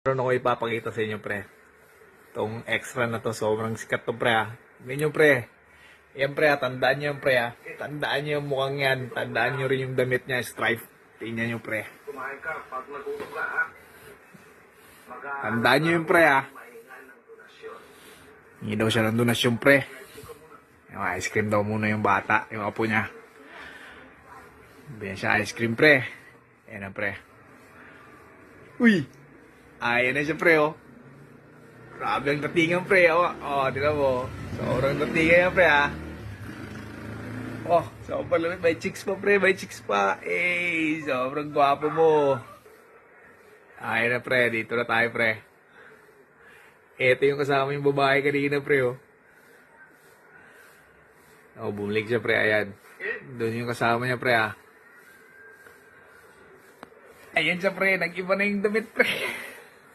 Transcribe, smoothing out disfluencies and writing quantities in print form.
Meron ako ipapakita sa inyo, pre. Itong extra na to, sobrang sikat to, pre, ah. Tingnan nyo, pre. Yan, pre, ah. Tandaan nyo yan, pre, ah. Tandaan nyo yung mukhang yan. Tandaan nyo rin yung damit niya, stripe. Tingnan nyo, pre. Tandaan nyo yung pre, ah. Hingi daw siya ng donasyon, pre. Yung ice cream daw muna yung bata, yung apo niya. Bigyan siya ice cream, pre. Ayan na, pre. Uy! Ayan na siya, pre, oh. Grabe ang datingan, pre, oh. Oh, di na mo. Sobrang datingan yan, pre, ah. Oh, sobrang lamit. May chicks pa, pre. May chicks pa. Eh, sobrang gwapo mo. Ayan na, pre. Dito na tayo, pre. Ito yung kasama yung babae kanina, pre, oh. Oh, bumalik siya, pre. Ayan. Doon yung kasama niya, pre, ah. Ayan siya, pre. Nag-iba na yung damit, pre.